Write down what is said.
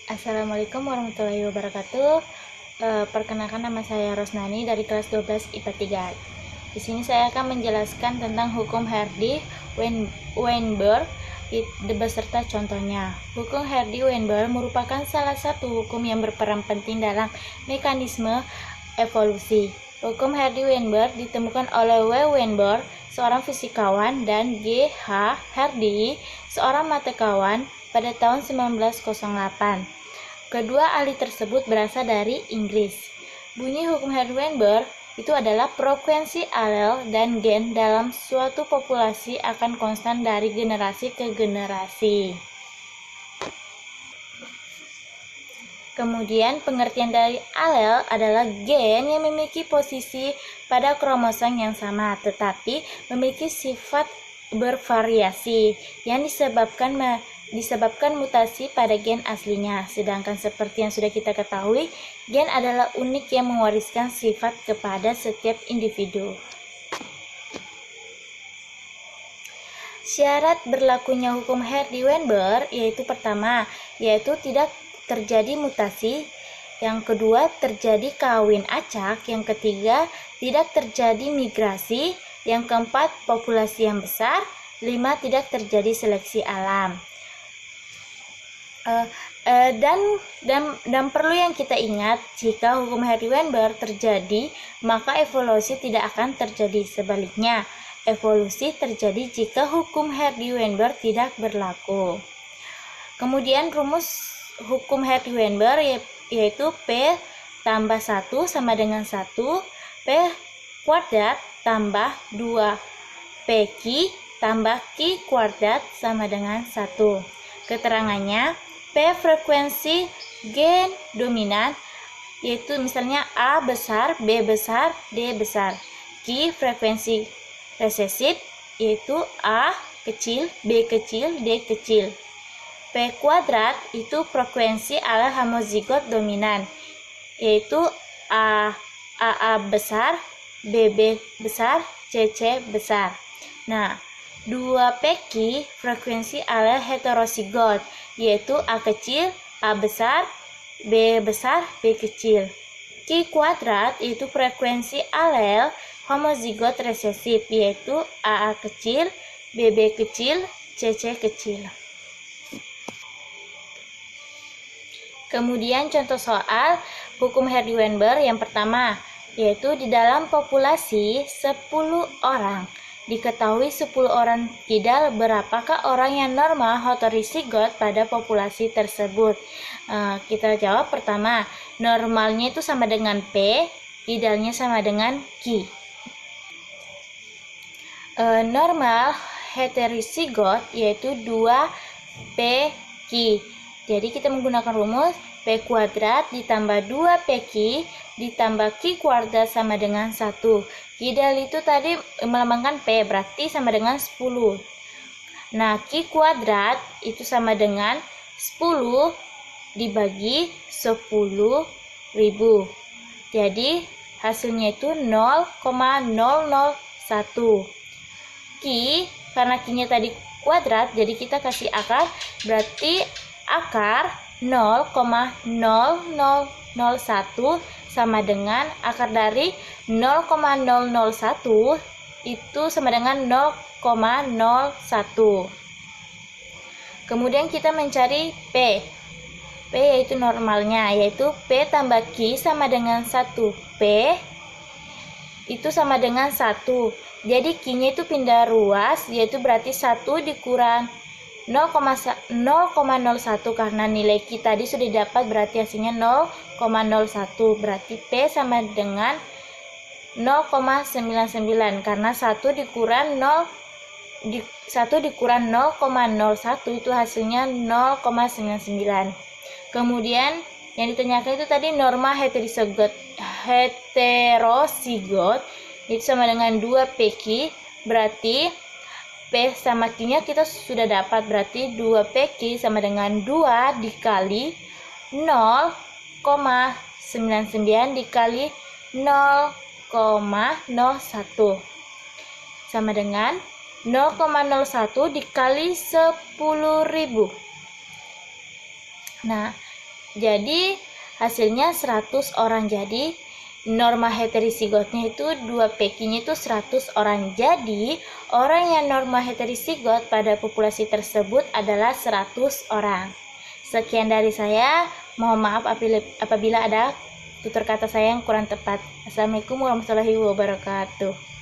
Assalamualaikum warahmatullahi wabarakatuh. Perkenalkan, nama saya Rosnani dari kelas 12 IPA 3. Di sini saya akan menjelaskan tentang hukum Hardy-Weinberg beserta contohnya. Hukum Hardy-Weinberg merupakan salah satu hukum yang berperan penting dalam mekanisme evolusi. Hukum Hardy-Weinberg ditemukan oleh W. Weinberg, seorang fisikawan, dan G. H. Hardy, seorang matematika, pada tahun 1908. Kedua ahli tersebut berasal dari Inggris. Bunyi hukum Hardy-Weinberg itu adalah frekuensi alel dan gen dalam suatu populasi akan konstan dari generasi ke generasi. Kemudian pengertian dari alel adalah gen yang memiliki posisi pada kromosom yang sama tetapi memiliki sifat bervariasi yang disebabkan mutasi pada gen aslinya. Sedangkan seperti yang sudah kita ketahui, gen adalah unik yang mewariskan sifat kepada setiap individu. Syarat berlakunya hukum Hardy-Weinberg yaitu pertama, yaitu tidak terjadi mutasi. Yang kedua, terjadi kawin acak. Yang ketiga, tidak terjadi migrasi. Yang keempat, populasi yang besar. 5, tidak terjadi seleksi alam. Dan perlu yang kita ingat, jika hukum Hardy-Weinberg terjadi, maka evolusi tidak akan terjadi. Sebaliknya, evolusi terjadi jika hukum Hardy-Weinberg tidak berlaku. Kemudian rumus hukum Hardy-Weinberg yaitu P tambah 1 sama dengan 1, P kuadrat tambah 2PQ tambah Q kuadrat sama dengan 1. Keterangannya, P frekuensi gen dominan, yaitu misalnya A besar, B besar, D besar. Q frekuensi resesif, yaitu A kecil, B kecil, D kecil. P kuadrat itu frekuensi alel homozigot dominan, yaitu AA besar, BB besar, CC besar. Nah, 2PQ frekuensi alel heterozigot, yaitu A kecil, A besar, B besar, B kecil. Q kuadrat itu frekuensi alel homozigot resesif, yaitu AA kecil, BB kecil, CC kecil. Kemudian contoh soal hukum Hardy-Weinberg yang pertama, yaitu di dalam populasi 10 orang. Diketahui 10 orang kidal, berapakah orang yang normal heterozigot pada populasi tersebut? Kita jawab pertama, normalnya itu sama dengan P, kidalnya sama dengan Q. Normal heterozigot yaitu 2PQ. Jadi kita menggunakan rumus P kuadrat ditambah 2PQ ditambah Q kuadrat sama dengan 1. Kidal itu tadi melambangkan P, berarti sama dengan 10. Nah, Q kuadrat itu sama dengan 10 dibagi 10.000. Jadi hasilnya itu 0,001. Q, karena Q-nya tadi kuadrat, jadi kita kasih akar, berarti akar 0,0001 sama dengan akar dari 0,001 itu sama dengan 0,01. Kemudian kita mencari P. P yaitu normalnya, yaitu P tambah Q sama dengan 1. P itu sama dengan 1. Jadi Q-nya itu pindah ruas, yaitu berarti 1 dikurang 0,01 karena nilai Q tadi sudah dapat, berarti hasilnya 0,01. Berarti P sama dengan 0,99 karena 1 dikurang 0,01 itu hasilnya 0,99. Kemudian yang ditanyakan itu tadi norma heterozigot itu sama dengan 2PQ, berarti P sama Q-nya kita sudah dapat, berarti 2PQ sama dengan 2 dikali 0,99 dikali 0,01. sama dengan 0,01 dikali 10.000. Nah, jadi hasilnya 100 orang. Jadi norma heterosigotnya itu 2 PQ-nya itu 100 orang. Jadi orang yang norma heterozigot pada populasi tersebut adalah 100 orang. Sekian dari saya. Mohon maaf apabila ada tutur kata saya yang kurang tepat. Assalamualaikum warahmatullahi wabarakatuh.